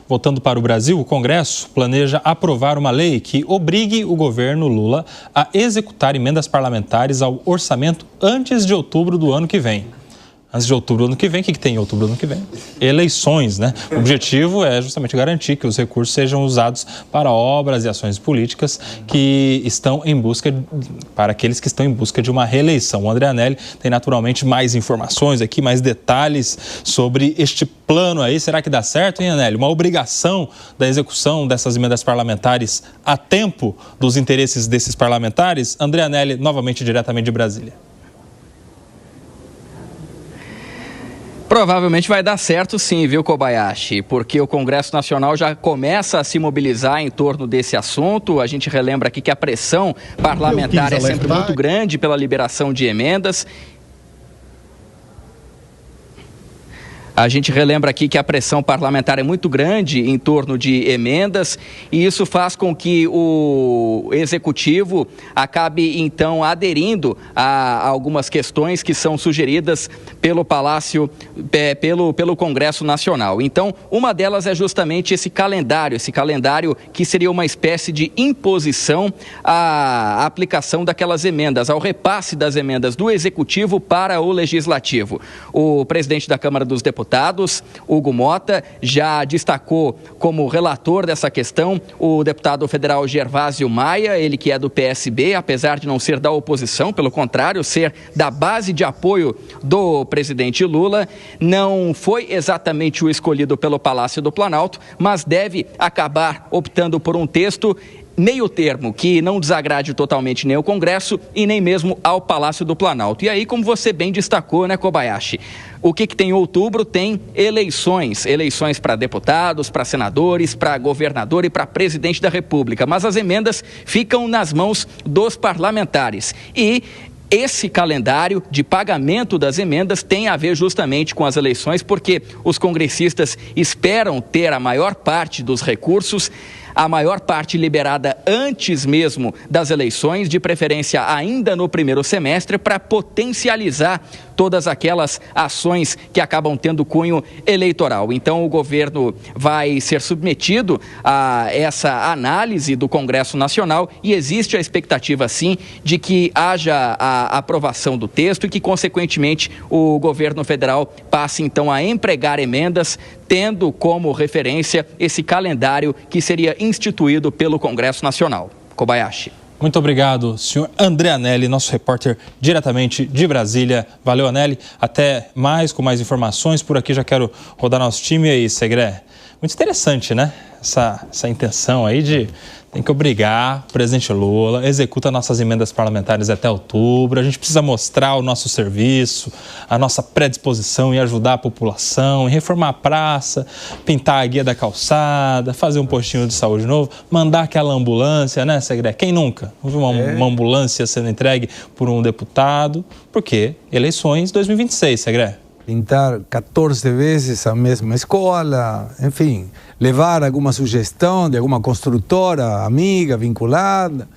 Voltando para o Brasil, o Congresso planeja aprovar uma lei que obrigue o governo Lula a executar emendas parlamentares ao orçamento antes de outubro do ano que vem. Antes de outubro do ano que vem, o que tem em outubro do ano que vem? Eleições, né? O objetivo é justamente garantir que os recursos sejam usados para obras e ações políticas que estão em busca, para aqueles que estão em busca de uma reeleição. O André Anelli tem naturalmente mais informações aqui, mais detalhes sobre este plano aí. Será que dá certo, hein, Anelli? Uma obrigação da execução dessas emendas parlamentares a tempo dos interesses desses parlamentares? André Anelli, novamente diretamente de Brasília. Provavelmente vai dar certo sim, viu, Kobayashi? Porque o Congresso Nacional já começa a se mobilizar em torno desse assunto. A gente relembra aqui que a pressão parlamentar é sempre muito grande pela liberação de emendas. A gente relembra aqui que a pressão parlamentar é muito grande em torno de emendas e isso faz com que o Executivo acabe, então, aderindo a algumas questões que são sugeridas pelo Palácio, pelo Congresso Nacional. Então, uma delas é justamente esse calendário que seria uma espécie de imposição à aplicação daquelas emendas, ao repasse das emendas do Executivo para o Legislativo. O presidente da Câmara dos Deputados, Hugo Mota, já destacou como relator dessa questão o deputado federal Gervásio Maia, ele que é do PSB, apesar de não ser da oposição, pelo contrário, ser da base de apoio do presidente Lula, não foi exatamente o escolhido pelo Palácio do Planalto, mas deve acabar optando por um texto meio termo, que não desagrade totalmente nem ao Congresso e nem mesmo ao Palácio do Planalto. E aí, como você bem destacou, né, Kobayashi? O que tem em outubro? Tem eleições para deputados, para senadores, para governador e para presidente da República. Mas as emendas ficam nas mãos dos parlamentares. E esse calendário de pagamento das emendas tem a ver justamente com as eleições, porque os congressistas esperam ter a maior parte dos recursos, a maior parte liberada antes mesmo das eleições, de preferência ainda no primeiro semestre, para potencializar todas aquelas ações que acabam tendo cunho eleitoral. Então, o governo vai ser submetido a essa análise do Congresso Nacional e existe a expectativa, sim, de que haja a aprovação do texto e que, consequentemente, o governo federal passe, então, a empregar emendas, tendo como referência esse calendário que seria instituído pelo Congresso Nacional. Kobayashi. Muito obrigado, senhor André Anelli, nosso repórter diretamente de Brasília. Valeu, Anelli. Até mais, com mais informações. Por aqui já quero rodar nosso time. E aí, Segré? Muito interessante, né? Essa intenção aí de tem que obrigar o presidente Lula, executa nossas emendas parlamentares até outubro. A gente precisa mostrar o nosso serviço, a nossa predisposição em ajudar a população, em reformar a praça, pintar a guia da calçada, fazer um postinho de saúde novo, mandar aquela ambulância, né, Segré? Quem nunca? Houve uma ambulância sendo entregue por um deputado, porque eleições 2026, Segré. Pintar 14 vezes a mesma escola, enfim, levar alguma sugestão de alguma construtora, amiga, vinculada.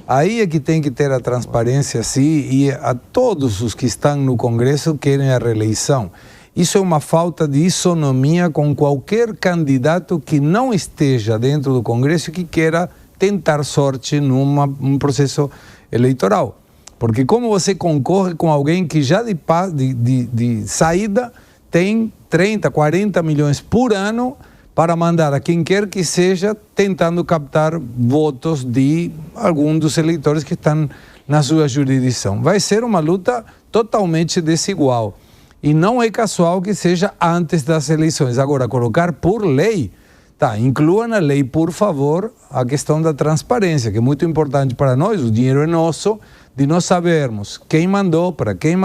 Aí é que tem que ter a transparência, sim, e a todos os que estão no Congresso querem a reeleição. Isso é uma falta de isonomia com qualquer candidato que não esteja dentro do Congresso e que queira tentar sorte num processo eleitoral. Porque como você concorre com alguém que já de saída tem 30, 40 milhões por ano para mandar a quem quer que seja tentando captar votos de algum dos eleitores que estão na sua jurisdição. Vai ser uma luta totalmente desigual. E não é casual que seja antes das eleições. Agora, colocar por lei, inclua na lei, por favor, a questão da transparência, que é muito importante para nós. O dinheiro é nosso, de nós sabermos quem mandou, para que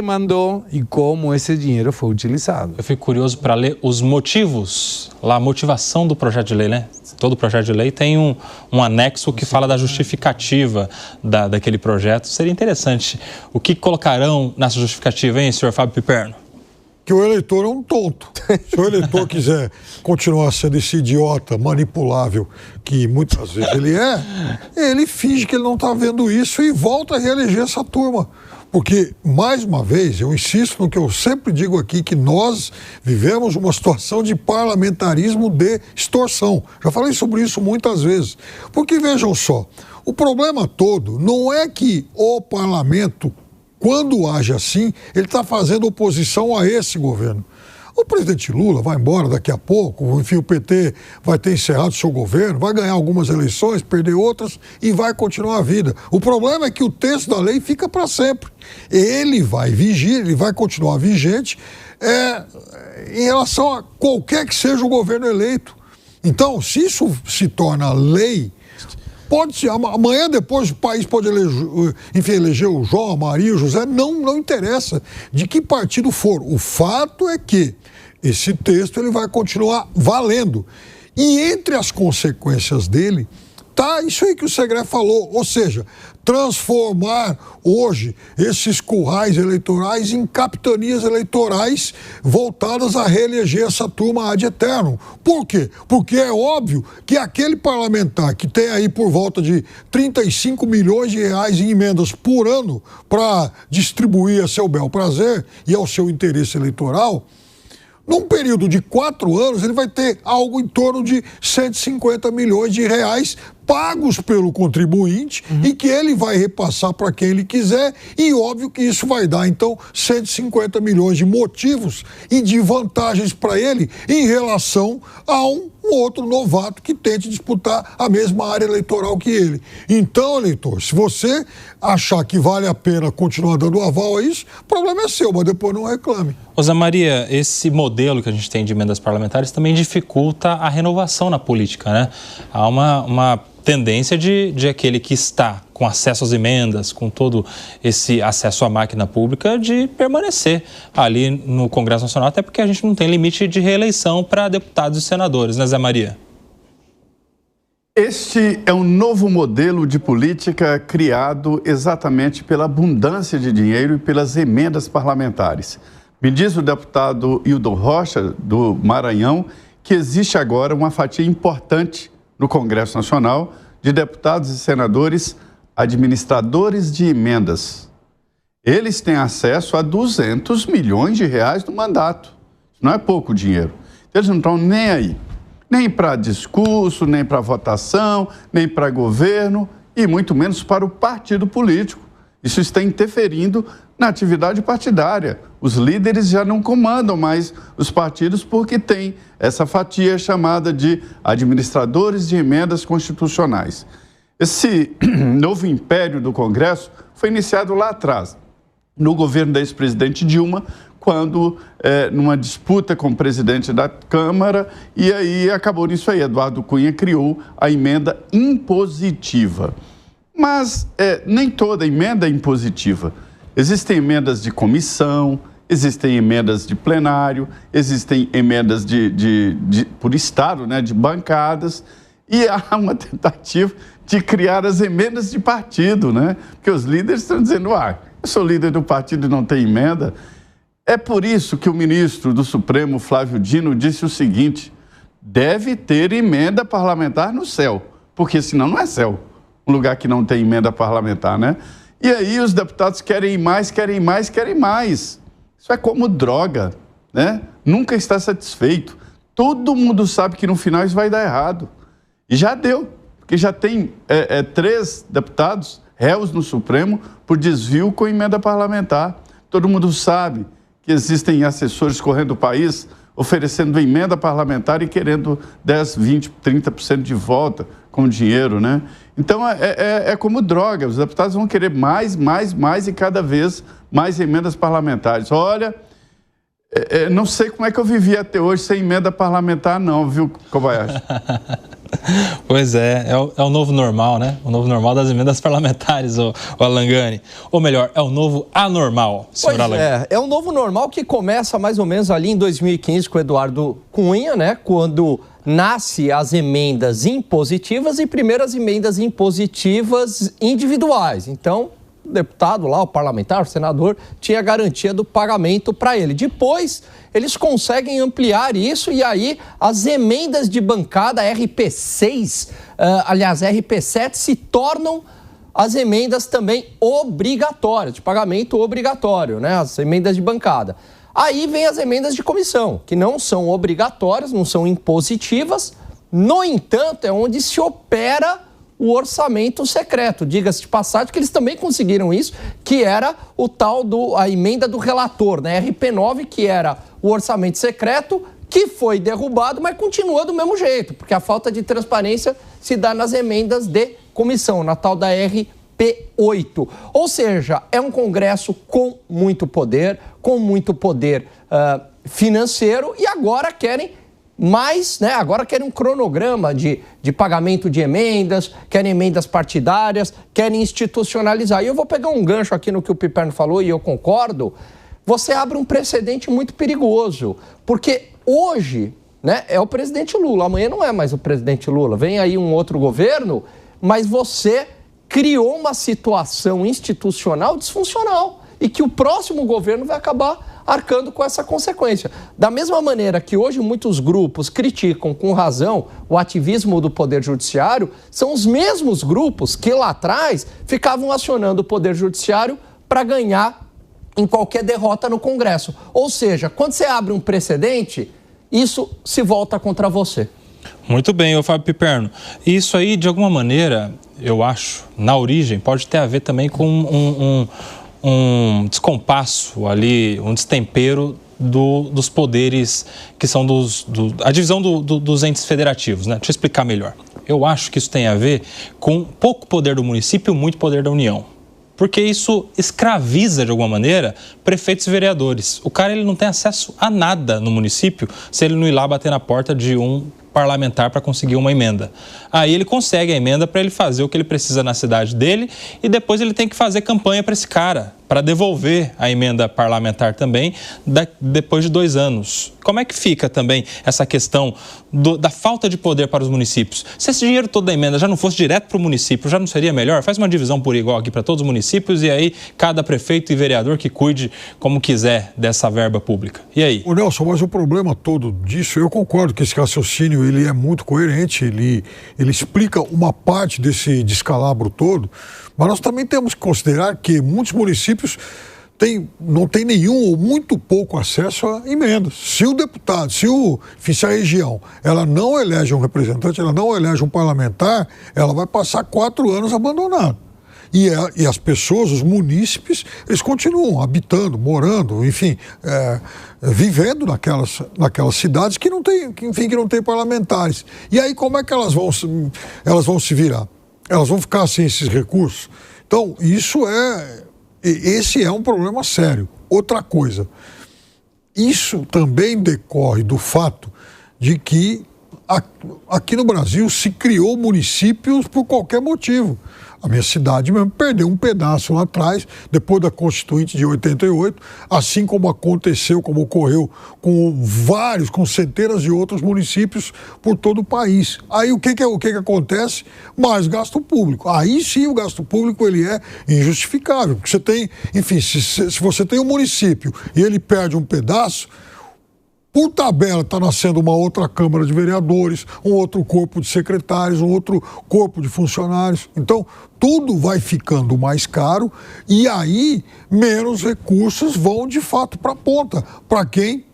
mandou e como esse dinheiro foi utilizado. Eu fico curioso para ler os motivos, a motivação do projeto de lei, né? Todo projeto de lei tem um anexo que fala da justificativa daquele projeto. Seria interessante. O que colocarão nessa justificativa, hein, senhor Fábio Piperno? Que o eleitor é um tonto. Se o eleitor quiser continuar sendo esse idiota manipulável que muitas vezes ele finge que ele não está vendo isso e volta a reeleger essa turma. Porque, mais uma vez, eu insisto no que eu sempre digo aqui, que nós vivemos uma situação de parlamentarismo de extorsão. Já falei sobre isso muitas vezes. Porque, vejam só, o problema todo não é que o parlamento, quando age assim, ele está fazendo oposição a esse governo. O presidente Lula vai embora daqui a pouco, enfim, o PT vai ter encerrado seu governo, vai ganhar algumas eleições, perder outras e vai continuar a vida. O problema é que o texto da lei fica para sempre. Ele vai vigir, ele vai continuar vigente em relação a qualquer que seja o governo eleito. Então, se isso se torna lei, pode ser, amanhã depois o país pode eleger o João, a Maria, o José, não interessa de que partido for. O fato é que esse texto ele vai continuar valendo. E entre as consequências dele, tá isso aí que o Segré falou, ou seja, transformar hoje esses currais eleitorais em capitanias eleitorais voltadas a reeleger essa turma ad eternum. Por quê? Porque é óbvio que aquele parlamentar que tem aí por volta de 35 milhões de reais em emendas por ano para distribuir a seu bel prazer e ao seu interesse eleitoral, num período de 4 anos, ele vai ter algo em torno de 150 milhões de reais pagos pelo contribuinte e que ele vai repassar para quem ele quiser, e óbvio que isso vai dar, então, 150 milhões de motivos e de vantagens para ele em relação a um outro novato que tente disputar a mesma área eleitoral que ele. Então, eleitor, se você achar que vale a pena continuar dando aval a isso, o problema é seu, mas depois não reclame. Zé Maria, esse modelo que a gente tem de emendas parlamentares também dificulta a renovação na política, né? Há uma tendência de aquele que está com acesso às emendas, com todo esse acesso à máquina pública, de permanecer ali no Congresso Nacional, até porque a gente não tem limite de reeleição para deputados e senadores, né, Zé Maria? Este é um novo modelo de política criado exatamente pela abundância de dinheiro e pelas emendas parlamentares. Me diz o deputado Hildon Rocha, do Maranhão, que existe agora uma fatia importante no Congresso Nacional de deputados e senadores administradores de emendas. Eles têm acesso a 200 milhões de reais no mandato. Não é pouco dinheiro. Eles não estão nem aí. Nem para discurso, nem para votação, nem para governo e muito menos para o partido político. Isso está interferindo na atividade partidária. Os líderes já não comandam mais os partidos porque tem essa fatia chamada de administradores de emendas constitucionais. Esse novo império do Congresso foi iniciado lá atrás, no governo da ex-presidente Dilma, quando, numa disputa com o presidente da Câmara, e aí acabou nisso aí. Eduardo Cunha criou a emenda impositiva. Mas nem toda emenda é impositiva. Existem emendas de comissão, existem emendas de plenário, existem emendas por Estado, né, de bancadas, e há uma tentativa de criar as emendas de partido, né? Porque os líderes estão dizendo, eu sou líder do partido e não tenho emenda. É por isso que o ministro do Supremo, Flávio Dino, disse o seguinte: deve ter emenda parlamentar no céu, porque senão não é céu, um lugar que não tem emenda parlamentar, né? E aí os deputados querem mais, querem mais, querem mais. Isso é como droga, né? Nunca está satisfeito. Todo mundo sabe que no final isso vai dar errado. E já deu, porque já tem 3 deputados réus no Supremo por desvio com emenda parlamentar. Todo mundo sabe que existem assessores correndo o país oferecendo emenda parlamentar e querendo 10, 20, 30% de volta com dinheiro, né? Então, é como droga. Os deputados vão querer mais e cada vez mais emendas parlamentares. Olha, não sei como é que eu vivi até hoje sem emenda parlamentar não, viu, Kobayashi? Pois é o novo normal, né? O novo normal das emendas parlamentares, o Alangani. Ou melhor, é o novo anormal, senhor Alangani. É o novo normal que começa mais ou menos ali em 2015 com o Eduardo Cunha, né? Quando nasce as emendas impositivas e primeiras emendas impositivas individuais. Então, o deputado lá, o parlamentar, o senador, tinha garantia do pagamento para ele. Depois, eles conseguem ampliar isso e aí as emendas de bancada RP6, RP7, se tornam as emendas também obrigatórias, de pagamento obrigatório, né? As emendas de bancada. Aí vem as emendas de comissão, que não são obrigatórias, não são impositivas. No entanto, é onde se opera o orçamento secreto. Diga-se de passagem que eles também conseguiram isso, que era o tal a emenda do relator, né? RP9, que era o orçamento secreto, que foi derrubado, mas continua do mesmo jeito, porque a falta de transparência se dá nas emendas de comissão, na tal da RP8. Ou seja, é um Congresso com muito poder financeiro, e agora querem mais, né? Agora querem um cronograma de pagamento de emendas, querem emendas partidárias, querem institucionalizar. E eu vou pegar um gancho aqui no que o Piperno falou, e eu concordo. Você abre um precedente muito perigoso, porque hoje, né, é o presidente Lula, amanhã não é mais o presidente Lula, vem aí um outro governo, mas você criou uma situação institucional disfuncional e que o próximo governo vai acabar arcando com essa consequência. Da mesma maneira que hoje muitos grupos criticam com razão o ativismo do Poder Judiciário, são os mesmos grupos que lá atrás ficavam acionando o Poder Judiciário para ganhar em qualquer derrota no Congresso. Ou seja, quando você abre um precedente, isso se volta contra você. Muito bem, Fábio Piperno. Isso aí, de alguma maneira, eu acho, na origem, pode ter a ver também com um descompasso ali, um destempero dos poderes que são a divisão dos entes federativos, né? Deixa eu explicar melhor. Eu acho que isso tem a ver com pouco poder do município e muito poder da União. Porque isso escraviza, de alguma maneira, prefeitos e vereadores. O cara ele não tem acesso a nada no município se ele não ir lá bater na porta de um parlamentar para conseguir uma emenda. Aí ele consegue a emenda para ele fazer o que ele precisa na cidade dele e depois ele tem que fazer campanha para esse cara, para devolver a emenda parlamentar também depois de 2 anos. Como é que fica também essa questão da falta de poder para os municípios? Se esse dinheiro todo da emenda já não fosse direto para o município, já não seria melhor? Faz uma divisão por igual aqui para todos os municípios e aí cada prefeito e vereador que cuide como quiser dessa verba pública. E aí? Ô Nelson, mas o problema todo disso, eu concordo que esse raciocínio ele é muito coerente, ele explica uma parte desse descalabro todo, mas nós também temos que considerar que muitos municípios não têm nenhum ou muito pouco acesso a emendas. Se o deputado, se a região, ela não elege um representante, ela não elege um parlamentar, ela vai passar 4 anos abandonada. E as pessoas, os munícipes, eles continuam habitando, morando, enfim, vivendo naquelas cidades que não tem parlamentares. E aí como é que elas vão se virar? Elas vão ficar sem esses recursos? Então, esse é um problema sério. Outra coisa, isso também decorre do fato de que aqui no Brasil se criou municípios por qualquer motivo. A minha cidade mesmo perdeu um pedaço lá atrás, depois da Constituinte de 88, assim como ocorreu com centenas de outros municípios por todo o país. Aí o que acontece? Mais gasto público. Aí sim o gasto público ele é injustificável, porque você tem, enfim, se você tem um município e ele perde um pedaço, por tabela está nascendo uma outra Câmara de Vereadores, um outro corpo de secretários, um outro corpo de funcionários. Então, tudo vai ficando mais caro e aí menos recursos vão de fato para a ponta, para quem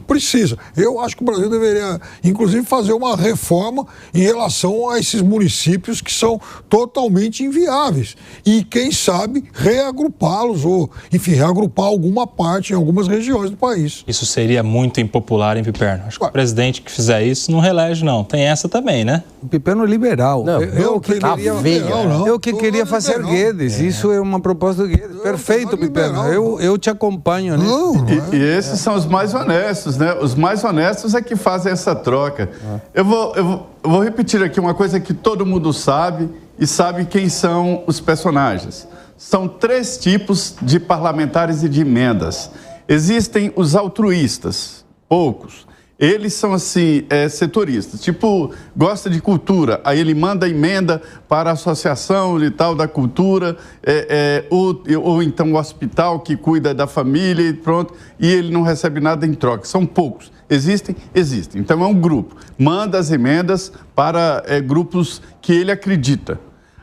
precisa. Eu acho que o Brasil deveria, inclusive, fazer uma reforma em relação a esses municípios que são totalmente inviáveis. E, quem sabe, reagrupá-los ou, enfim, reagrupar alguma parte em algumas regiões do país. Isso seria muito impopular, hein, Piperno? Acho que o presidente que fizer isso não reelege, não. Tem essa também, né? O Piperno é liberal. Eu que queria fazer Guedes. Isso é uma proposta do Guedes. Perfeito, Piperno. Eu te acompanho nisso. E esses são os mais honestos, né? Os mais honestos é que fazem essa troca. Eu vou repetir aqui uma coisa que todo mundo sabe e sabe quem são os personagens. São 3 tipos de parlamentares e de emendas. Existem os altruístas, poucos. Eles são, assim, setoristas, tipo, gosta de cultura, aí ele manda emenda para a associação e tal da cultura, ou então o hospital que cuida da família e pronto, e ele não recebe nada em troca. São poucos. Existem? Existem. Então é um grupo. Manda as emendas para grupos que ele acredita.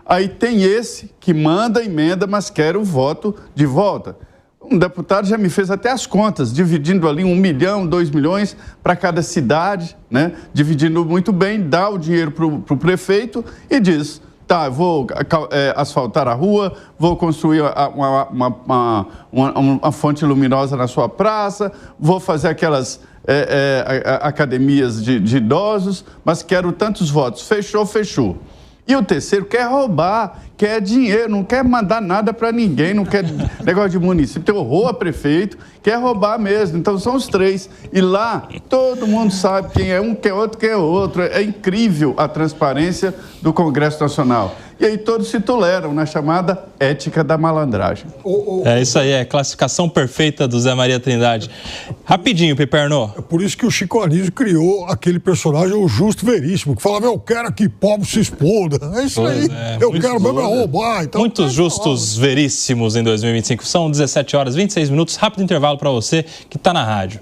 Aí tem esse que manda a emenda, mas quer o voto de volta. Um deputado já me fez até as contas, dividindo ali 1 milhão, 2 milhões para cada cidade, né? Dividindo muito bem, dá o dinheiro para o prefeito e diz, tá, eu vou asfaltar a rua, vou construir uma fonte luminosa na sua praça, vou fazer aquelas academias de idosos, mas quero tantos votos. Fechou, fechou. E o terceiro quer roubar, quer dinheiro, não quer mandar nada para ninguém, não quer negócio de município, tem horror a prefeito, quer roubar mesmo. Então são os três. E lá todo mundo sabe quem é um, quem é outro, quem é outro. É incrível a transparência do Congresso Nacional. E aí todos se toleram na chamada ética da malandragem. É isso aí, é classificação perfeita do Zé Maria Trindade. Rapidinho, Piperno. É por isso que o Chico Anísio criou aquele personagem, o Justo Veríssimo, que falava, eu quero que pobre se exploda. É isso aí, eu quero mesmo roubar. Então, muitos justos veríssimos em 2025. São 17 horas e 26 minutos. Rápido intervalo para você que está na rádio.